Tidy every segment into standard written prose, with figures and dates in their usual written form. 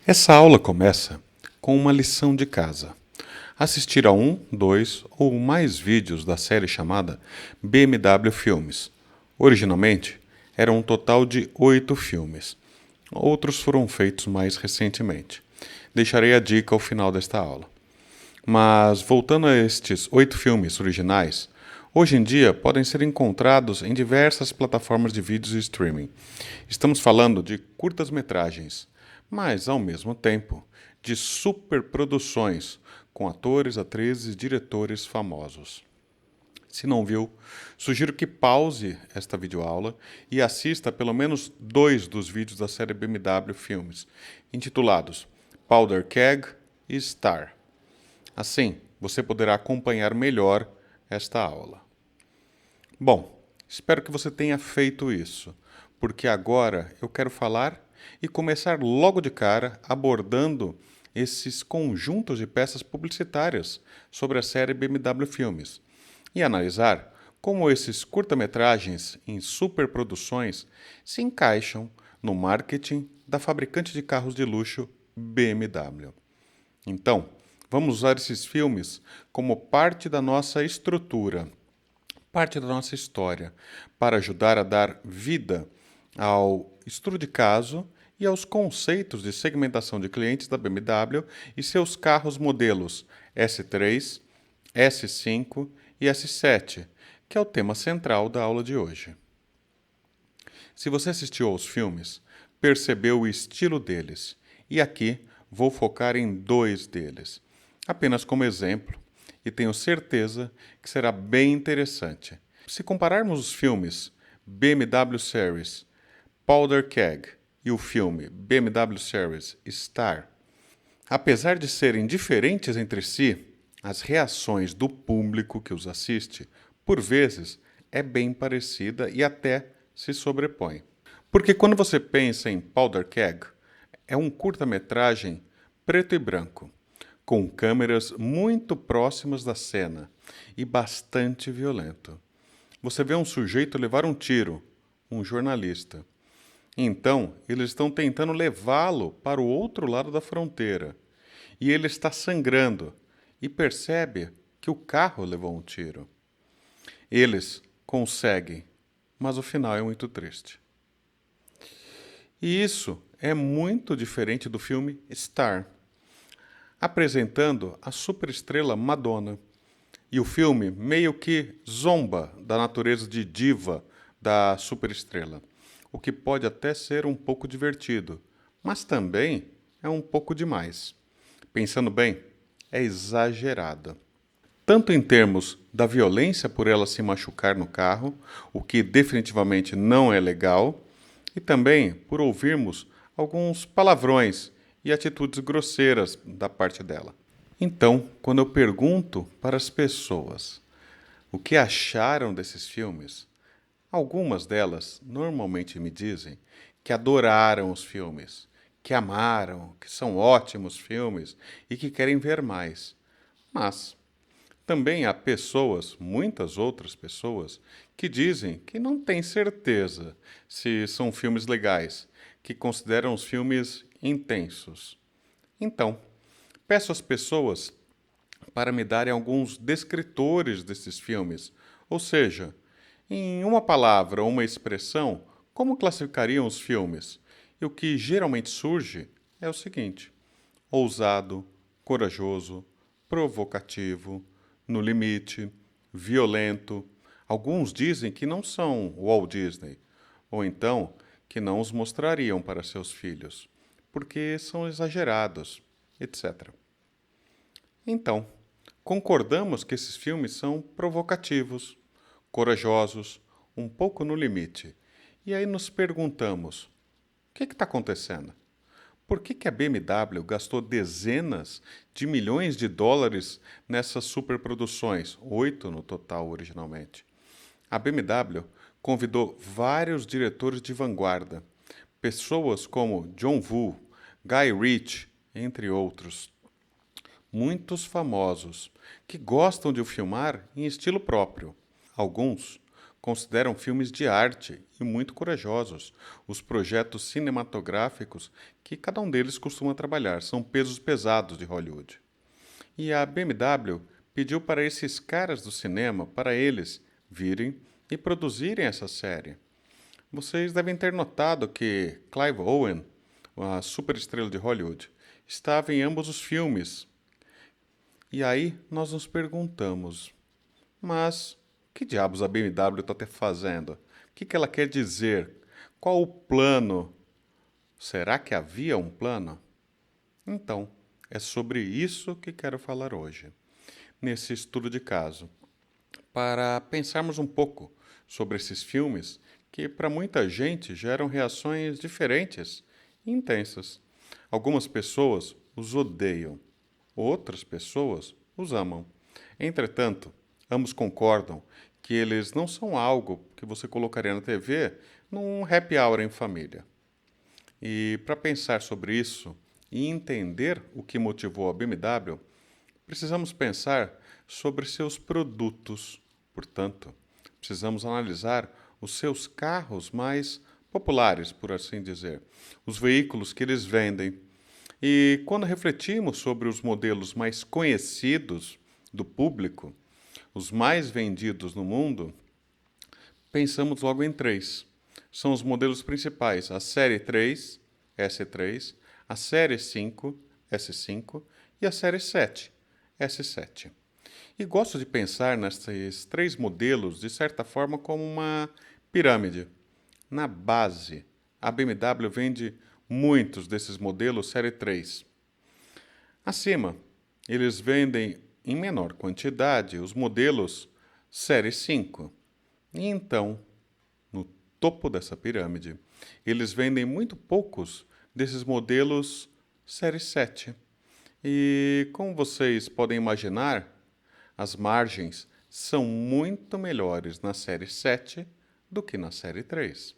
Essa aula começa com uma lição de casa. Assistir a um, dois ou mais vídeos da série chamada BMW Filmes. Originalmente, eram um total de 8 filmes. Outros foram feitos mais recentemente. Deixarei a dica ao final desta aula. Mas, voltando a estes 8 filmes originais, hoje em dia podem ser encontrados em diversas plataformas de vídeos e streaming. Estamos falando de curtas-metragens, mas, ao mesmo tempo, de superproduções com atores, atrizes e diretores famosos. Se não viu, sugiro que pause esta videoaula e assista pelo menos 2 dos vídeos da série BMW Filmes, intitulados Powder Keg e Star. Assim, você poderá acompanhar melhor esta aula. Bom, espero que você tenha feito isso, porque agora eu quero falar e começar logo de cara abordando esses conjuntos de peças publicitárias sobre a série BMW Filmes e analisar como esses curta-metragens em superproduções se encaixam no marketing da fabricante de carros de luxo BMW. Então, vamos usar esses filmes como parte da nossa estrutura, parte da nossa história, para ajudar a dar vida ao estudo de caso e aos conceitos de segmentação de clientes da BMW e seus carros modelos S3, S5 e S7, que é o tema central da aula de hoje. Se você assistiu aos filmes, percebeu o estilo deles, e aqui vou focar em 2 deles, apenas como exemplo, e tenho certeza que será bem interessante. Se compararmos os filmes BMW Series Powder Keg e o filme BMW Series Star, apesar de serem diferentes entre si, as reações do público que os assiste, por vezes, é bem parecida e até se sobrepõe. Porque quando você pensa em Powder Keg, é um curta-metragem preto e branco, com câmeras muito próximas da cena e bastante violento. Você vê um sujeito levar um tiro, um jornalista. Então, eles estão tentando levá-lo para o outro lado da fronteira. E ele está sangrando e percebe que o carro levou um tiro. Eles conseguem, mas o final é muito triste. E isso é muito diferente do filme Star, apresentando a superestrela Madonna. E o filme meio que zomba da natureza de diva da superestrela, o que pode até ser um pouco divertido, mas também é um pouco demais. Pensando bem, é exagerada. Tanto em termos da violência por ela se machucar no carro, o que definitivamente não é legal, e também por ouvirmos alguns palavrões e atitudes grosseiras da parte dela. Então, quando eu pergunto para as pessoas o que acharam desses filmes, algumas delas normalmente me dizem que adoraram os filmes, que amaram, que são ótimos filmes e que querem ver mais. Mas também há pessoas, muitas outras pessoas, que dizem que não têm certeza se são filmes legais, que consideram os filmes intensos. Então, peço às pessoas para me darem alguns descritores desses filmes, ou seja, em uma palavra ou uma expressão, como classificariam os filmes? E o que geralmente surge é o seguinte: ousado, corajoso, provocativo, no limite, violento. Alguns dizem que não são Walt Disney, ou então que não os mostrariam para seus filhos, porque são exagerados, etc. Então, concordamos que esses filmes são provocativos, corajosos, um pouco no limite. E aí nos perguntamos: o que está acontecendo? Por que a BMW gastou dezenas de milhões de dólares nessas superproduções, 8 no total originalmente? A BMW convidou vários diretores de vanguarda, pessoas como John Woo, Guy Ritchie, entre outros, muitos famosos, que gostam de filmar em estilo próprio. Alguns consideram filmes de arte e muito corajosos. Os projetos cinematográficos que cada um deles costuma trabalhar são pesos pesados de Hollywood. E a BMW pediu para esses caras do cinema, para eles virem e produzirem essa série. Vocês devem ter notado que Clive Owen, a superestrela de Hollywood, estava em ambos os filmes. E aí nós nos perguntamos, mas que diabos a BMW está fazendo? O que ela quer dizer? Qual o plano? Será que havia um plano? Então, é sobre isso que quero falar hoje, nesse estudo de caso, para pensarmos um pouco sobre esses filmes que, para muita gente, geram reações diferentes e intensas. Algumas pessoas os odeiam, outras pessoas os amam. Entretanto, ambos concordam que eles não são algo que você colocaria na TV num happy hour em família. E para pensar sobre isso e entender o que motivou a BMW, precisamos pensar sobre seus produtos. Portanto, precisamos analisar os seus carros mais populares, por assim dizer, os veículos que eles vendem. E quando refletimos sobre os modelos mais conhecidos do público, os mais vendidos no mundo, pensamos logo em três. São os modelos principais: a série 3, S3, a série 5, S5 e a série 7, S7. E gosto de pensar nesses três modelos, de certa forma, como uma pirâmide. Na base, a BMW vende muitos desses modelos série 3. Acima, eles vendem em menor quantidade os modelos série 5. E então, no topo dessa pirâmide, eles vendem muito poucos desses modelos série 7. E como vocês podem imaginar, as margens são muito melhores na série 7 do que na série 3.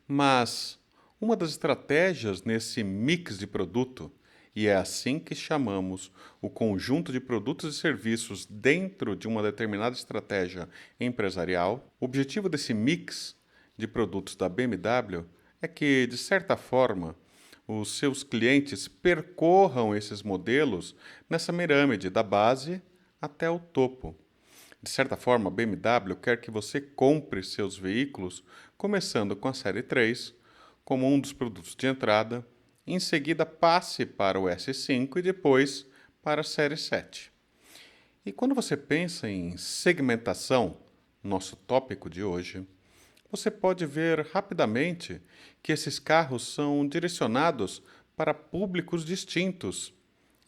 Mas uma das estratégias nesse mix de produto, e é assim que chamamos o conjunto de produtos e serviços dentro de uma determinada estratégia empresarial, o objetivo desse mix de produtos da BMW é que, de certa forma, os seus clientes percorram esses modelos nessa pirâmide da base até o topo. De certa forma, a BMW quer que você compre seus veículos começando com a série 3 como um dos produtos de entrada, em seguida passe para o S5 e depois para a série 7. E quando você pensa em segmentação, nosso tópico de hoje, você pode ver rapidamente que esses carros são direcionados para públicos distintos.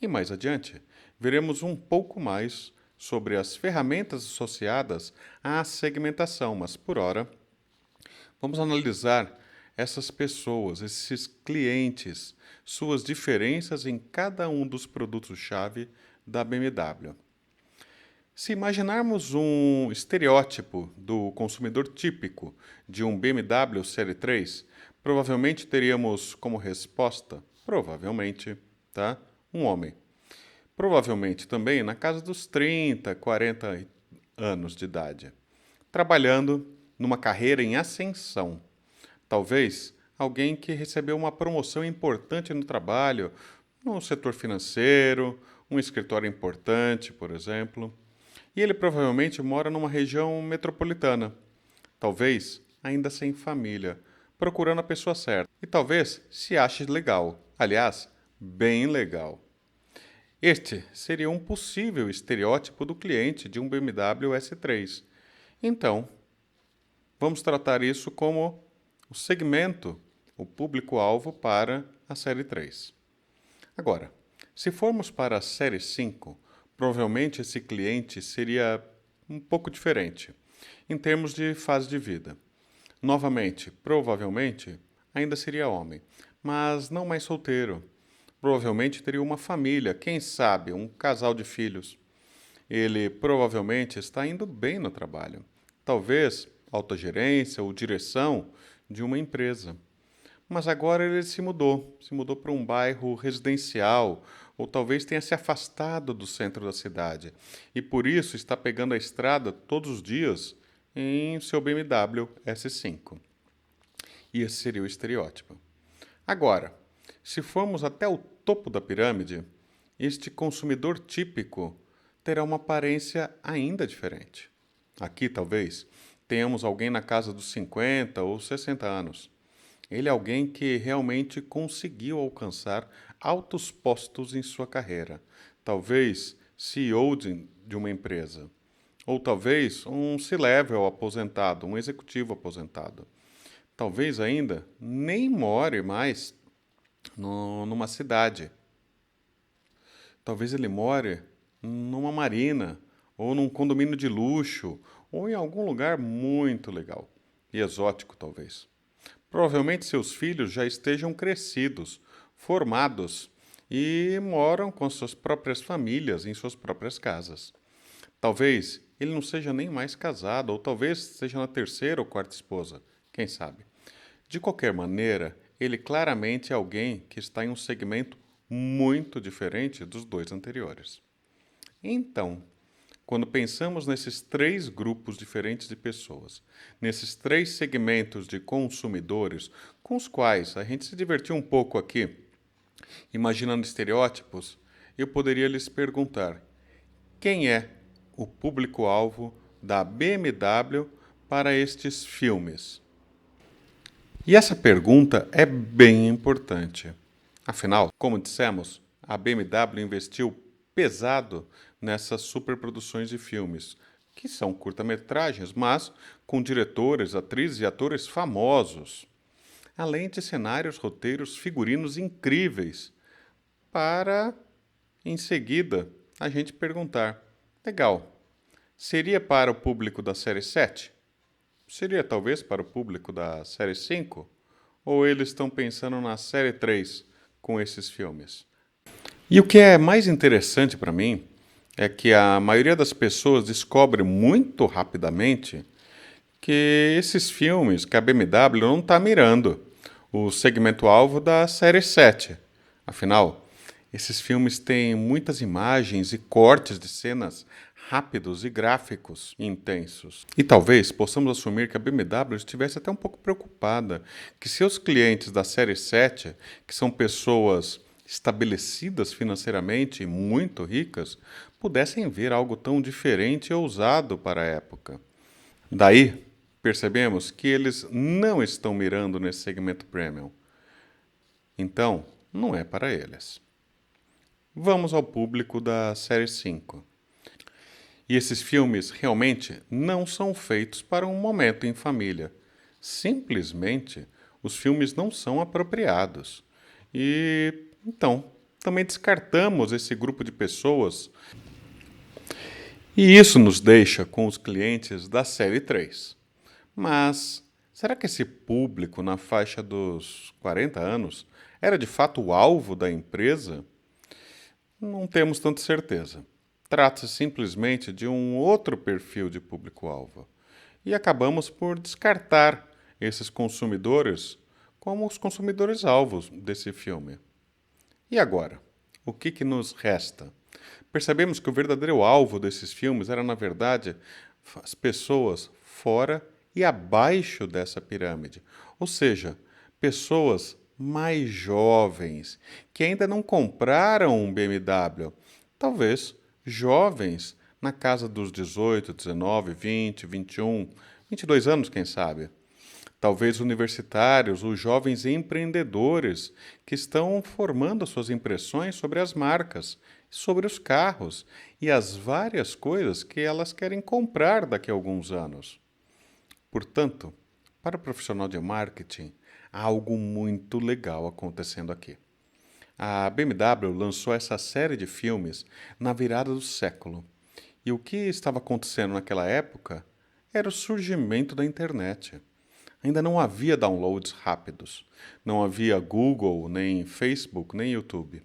E mais adiante, veremos um pouco mais sobre as ferramentas associadas à segmentação, mas por ora, vamos analisar essas pessoas, esses clientes, suas diferenças em cada um dos produtos-chave da BMW. Se imaginarmos um estereótipo do consumidor típico de um BMW Série 3, provavelmente teríamos como resposta, um homem. Provavelmente também na casa dos 30, 40 anos de idade, trabalhando numa carreira em ascensão. Talvez alguém que recebeu uma promoção importante no trabalho, no setor financeiro, um escritório importante, por exemplo. E ele provavelmente mora numa região metropolitana, talvez ainda sem família, procurando a pessoa certa. E talvez se ache legal, aliás, bem legal. Este seria um possível estereótipo do cliente de um BMW S3. Então, vamos tratar isso como o segmento, o público-alvo para a série 3. Agora, se formos para a série 5, provavelmente esse cliente seria um pouco diferente, em termos de fase de vida. Novamente, provavelmente, ainda seria homem, mas não mais solteiro. Provavelmente teria uma família, quem sabe, um casal de filhos. Ele provavelmente está indo bem no trabalho. Talvez alta gerência ou direção de uma empresa. Mas agora ele se mudou para um bairro residencial, ou talvez tenha se afastado do centro da cidade, e por isso está pegando a estrada todos os dias em seu BMW S5. E esse seria o estereótipo. Agora, se formos até o topo da pirâmide, este consumidor típico terá uma aparência ainda diferente. Aqui, talvez, tenhamos alguém na casa dos 50 ou 60 anos. Ele é alguém que realmente conseguiu alcançar altos postos em sua carreira. Talvez CEO de uma empresa. Ou talvez um C-level aposentado, um executivo aposentado. Talvez ainda nem more mais numa cidade. Talvez ele more numa marina, ou num condomínio de luxo, ou em algum lugar muito legal e exótico, talvez. Provavelmente seus filhos já estejam crescidos, formados e moram com suas próprias famílias em suas próprias casas. Talvez ele não seja nem mais casado, ou talvez seja na terceira ou quarta esposa, quem sabe. De qualquer maneira, ele claramente é alguém que está em um segmento muito diferente dos dois anteriores. Então, quando pensamos nesses três grupos diferentes de pessoas, nesses três segmentos de consumidores com os quais a gente se divertiu um pouco aqui, imaginando estereótipos, eu poderia lhes perguntar: quem é o público-alvo da BMW para estes filmes? E essa pergunta é bem importante. Afinal, como dissemos, a BMW investiu pesado nessas superproduções de filmes, que são curta-metragens, mas com diretores, atrizes e atores famosos, além de cenários, roteiros, figurinos incríveis, para, em seguida, a gente perguntar: legal, seria para o público da série 7? Seria talvez para o público da série 5? Ou eles estão pensando na série 3 com esses filmes? E o que é mais interessante para mim é que a maioria das pessoas descobre muito rapidamente que esses filmes, que a BMW não está mirando o segmento-alvo da série 7. Afinal, esses filmes têm muitas imagens e cortes de cenas rápidos e gráficos intensos. E talvez possamos assumir que a BMW estivesse até um pouco preocupada que seus clientes da série 7, que são pessoas estabelecidas financeiramente e muito ricas, pudessem ver algo tão diferente e ousado para a época. Daí, percebemos que eles não estão mirando nesse segmento premium. Então, não é para eles. Vamos ao público da série 5. E esses filmes realmente não são feitos para um momento em família. Simplesmente, os filmes não são apropriados. E, então, também descartamos esse grupo de pessoas. E isso nos deixa com os clientes da série 3. Mas, será que esse público na faixa dos 40 anos era de fato o alvo da empresa? Não temos tanta certeza. Trata-se simplesmente de um outro perfil de público-alvo. E acabamos por descartar esses consumidores como os consumidores-alvos desse filme. E agora? O que nos resta? Percebemos que o verdadeiro alvo desses filmes era, na verdade, as pessoas fora e abaixo dessa pirâmide. Ou seja, pessoas mais jovens, que ainda não compraram um BMW. Talvez jovens na casa dos 18, 19, 20, 21, 22 anos, quem sabe. Talvez universitários ou jovens empreendedores que estão formando suas impressões sobre as marcas, sobre os carros e as várias coisas que elas querem comprar daqui a alguns anos. Portanto, para o profissional de marketing, há algo muito legal acontecendo aqui. A BMW lançou essa série de filmes na virada do século. E o que estava acontecendo naquela época era o surgimento da internet. Ainda não havia downloads rápidos. Não havia Google, nem Facebook, nem YouTube.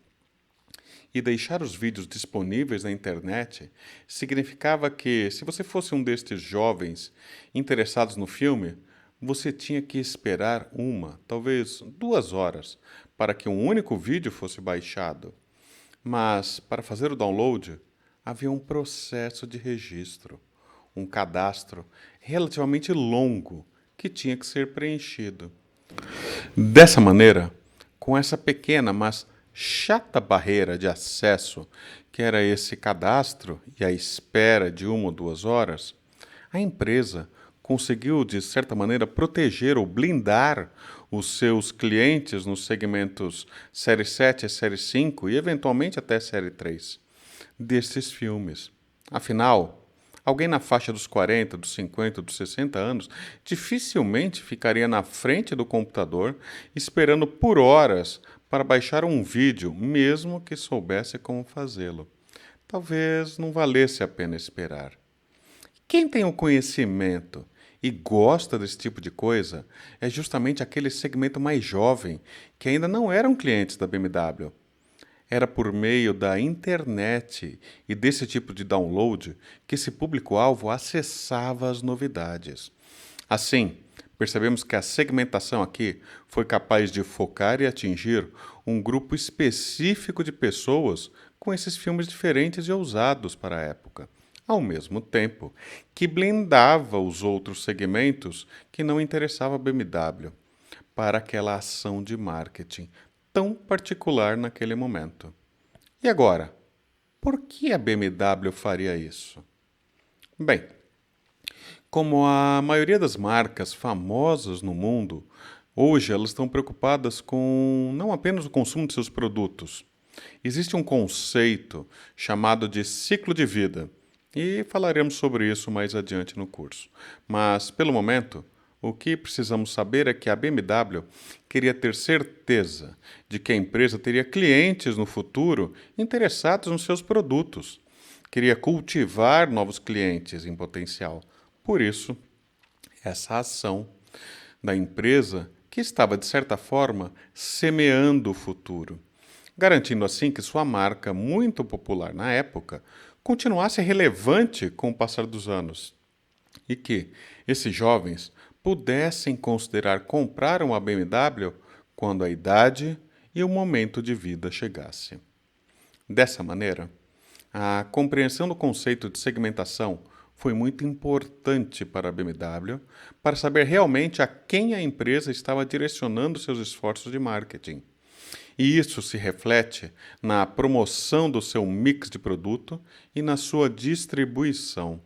E deixar os vídeos disponíveis na internet significava que, se você fosse um destes jovens interessados no filme, você tinha que esperar 1, talvez 2 horas para que um único vídeo fosse baixado. Mas, para fazer o download, havia um processo de registro, um cadastro relativamente longo que tinha que ser preenchido. Dessa maneira, com essa pequena, mas chata barreira de acesso, que era esse cadastro e a espera de 1 ou 2 horas, a empresa conseguiu, de certa maneira, proteger ou blindar os seus clientes nos segmentos série 7 e série 5 e, eventualmente, até série 3 destes filmes. Afinal, alguém na faixa dos 40, dos 50, dos 60 anos dificilmente ficaria na frente do computador esperando por horas para baixar um vídeo, mesmo que soubesse como fazê-lo. Talvez não valesse a pena esperar. Quem tem o conhecimento e gosta desse tipo de coisa é justamente aquele segmento mais jovem que ainda não eram clientes da BMW. Era por meio da internet e desse tipo de download que esse público-alvo acessava as novidades. Assim, percebemos que a segmentação aqui foi capaz de focar e atingir um grupo específico de pessoas com esses filmes diferentes e ousados para a época, ao mesmo tempo que blindava os outros segmentos que não interessavam a BMW para aquela ação de marketing tão particular naquele momento. E agora, por que a BMW faria isso? Bem, como a maioria das marcas famosas no mundo, hoje elas estão preocupadas com não apenas o consumo de seus produtos. Existe um conceito chamado de ciclo de vida, e falaremos sobre isso mais adiante no curso. Mas, pelo momento, o que precisamos saber é que a BMW queria ter certeza de que a empresa teria clientes no futuro interessados nos seus produtos. Queria cultivar novos clientes em potencial. Por isso, essa ação da empresa que estava, de certa forma, semeando o futuro, garantindo assim que sua marca, muito popular na época, continuasse relevante com o passar dos anos e que esses jovens pudessem considerar comprar uma BMW quando a idade e o momento de vida chegasse. Dessa maneira, a compreensão do conceito de segmentação foi muito importante para a BMW para saber realmente a quem a empresa estava direcionando seus esforços de marketing. E isso se reflete na promoção do seu mix de produto e na sua distribuição.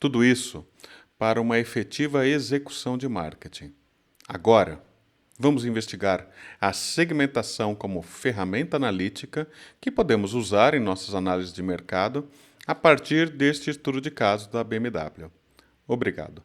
Tudo isso para uma efetiva execução de marketing. Agora, vamos investigar a segmentação como ferramenta analítica que podemos usar em nossas análises de mercado a partir deste estudo de caso da BMW. Obrigado.